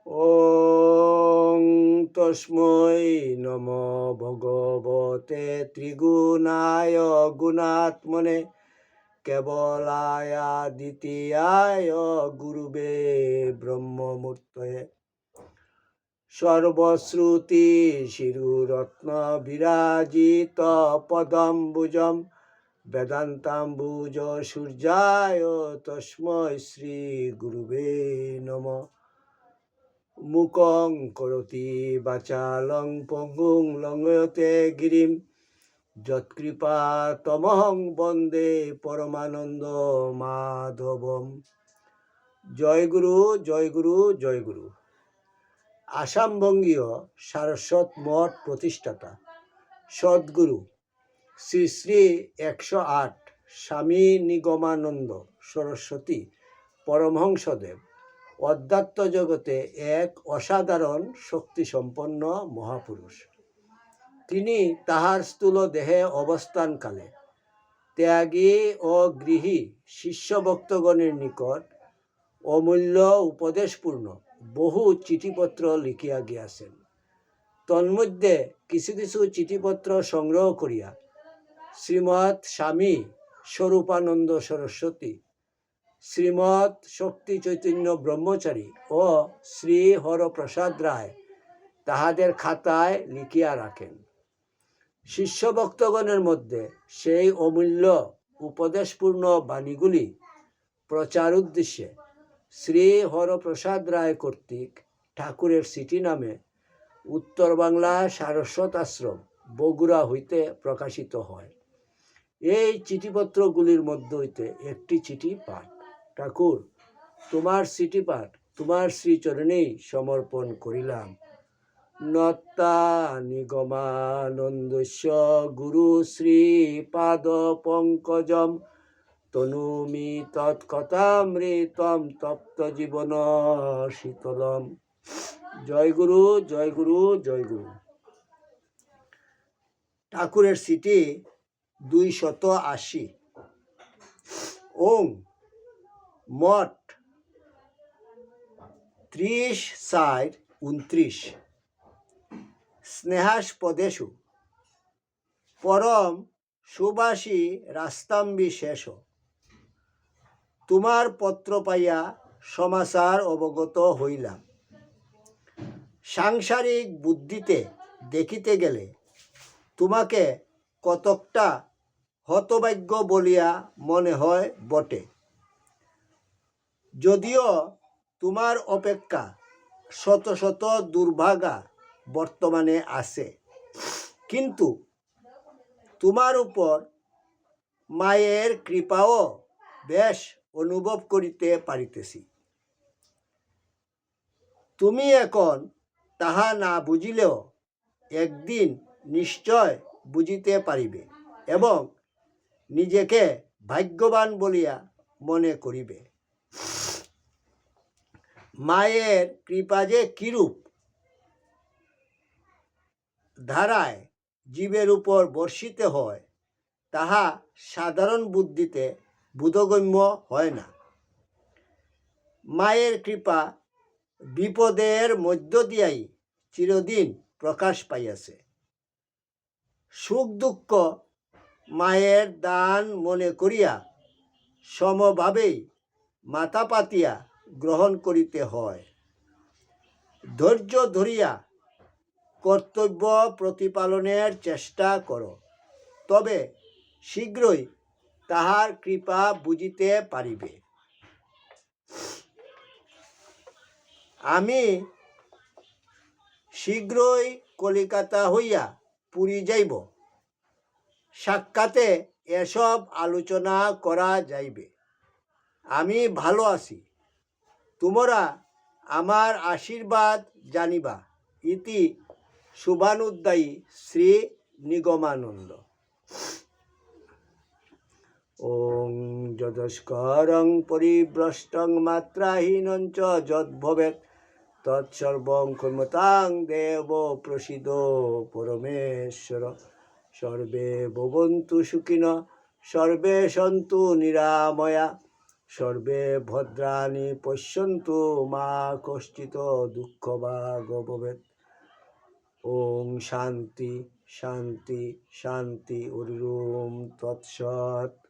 ওং তস্मै নম ভগবতে ত্রিগুণায় গুণাত্মনে কেবলায় দ্বিতীয়ায় গুরুবে ব্রহ্মমূর্তয়ে সর্বশ্রুতি শিরুরত্ন বিরাজিত পদম্বুজম বেদান্তাম্বুজ সূর্যায় তস্मै শ্রী গুরুবে নমঃ। মুকং করোতি বাচালং পঙ্গুং লঙ্ঘয়তে গিরিম যৎকৃপা তমহং বন্দে পরমানন্দ মাধবম। জয় গুরু, জয় গুরু, জয় গুরু। আসামবঙ্গীয় সারস্বত মঠ প্রতিষ্ঠাতা সদ্গুরু শ্রী শ্রী 108 স্বামী নিগমানন্দ সরস্বতী পরমহংসদেব অধ্যাত্ম জগতে এক অসাধারণ শক্তিসম্পন্ন মহাপুরুষ। তিনি তাহার স্থূল দেহে অবস্থানকালে ত্যাগী ও গৃহী শিষ্যভক্তগণের নিকট অমূল্য উপদেশপূর্ণ বহু চিঠিপত্র লিখিয়া গিয়াছেন। তন্মধ্যে কিছু কিছু চিঠিপত্র সংগ্রহ করিয়া শ্রীমৎ স্বামী স্বরূপানন্দ সরস্বতী, শ্রীমৎ শক্তি চৈতন্য ব্রহ্মচারী ও শ্রী হরপ্রসাদ রায় তাহাদের খাতায় লিখিয়া রাখেন। শিষ্যভক্তগণের মধ্যে সেই অমূল্য উপদেশপূর্ণ বাণীগুলি প্রচার উদ্দেশ্যে শ্রী হরপ্রসাদ রায় কর্তৃক ঠাকুরের চিঠি নামে উত্তর বাংলা সারস্বত আশ্রম বগুড়া হইতে প্রকাশিত হয়। এই চিঠিপত্রগুলির মধ্য হইতে একটি চিঠি পাঠ। ঠাকুর, তোমার চিঠি পাঠ তোমার শ্রীচরণেই সমর্পণ করিলাম। নত্তা নিগমানন্দস্য গুরু শ্রী পাদ পঙ্কজম তনুমি তৎকথামৃতম তপ্ত জীবন শীতলম। জয় গুরু, জয় গুরু, জয় গুরু। ঠাকুরের চিঠি 280। ওং মঠ 30-29 স্নেহাস্পদেষু পরম সুবাসী রাস্তাম্বি শেষ। তোমার পত্র পাইয়া সমাচার অবগত হইলাম। সাংসারিক বুদ্ধিতে দেখিতে গেলে তোমাকে কতকটা হতভাগ্য বলিয়া মনে হয় বটে। যদিও তোমার অপেক্ষা শত শত দুর্ভাগা বর্তমানে আছে, কিন্তু তোমার উপর মায়ের কৃপাও বেশ অনুভব করিতে পারিতেছি। তুমি এখন তাহা না বুঝিলেও একদিন নিশ্চয় বুঝিতে পারিবে এবং নিজেকে ভাগ্যবান বলিয়া মনে করিবে। মায়ের কৃপা যে কিরূপ ধারায় জীবের উপর বর্ষিত হয় তাহা সাধারণ বুদ্ধিতে বোধগম্য হয় না। মায়ের কৃপা বিপদের মধ্য দিয়াই চিরদিন প্রকাশ পাইয়াছে। সুখ দুঃখ মায়ের দান মনে করিয়া সমভাবেই মাথা পাতিয়া গ্রহণ করিতে হয়। ধৈর্য ধরিয়া কর্তব্য প্রতিপালনের চেষ্টা করো, তবে শীঘ্রই তাহার কৃপা বুঝিতে পারিবে। আমি শীঘ্রই কলিকাতা হইয়া পুরী যাইব। সাক্ষাতে এসব আলোচনা করা যাইবে। আমি ভালো আছি, তোমরা আমার আশীর্বাদ জানিবা। ইতি শুভানুদ্দায়ী শ্রী নিগমানন্দ। ওং যদস্করং পরিভ্রষ্টং মাত্রাহীনং চ যদ্ভবেৎ তৎসর্বং ক্ষমতাং দেব প্রসীদ পরমেশ্বর। সর্বে ভবন্তু সুখিনঃ, সর্বে সন্তু নিরাময়া, সর্বে ভদ্রাণি পশ্যন্তু মা কশ্চিৎ দুঃখভাগ্ ভবেৎ। ওং শান্তি শান্তি শান্তি। হরি ওম তৎসৎ।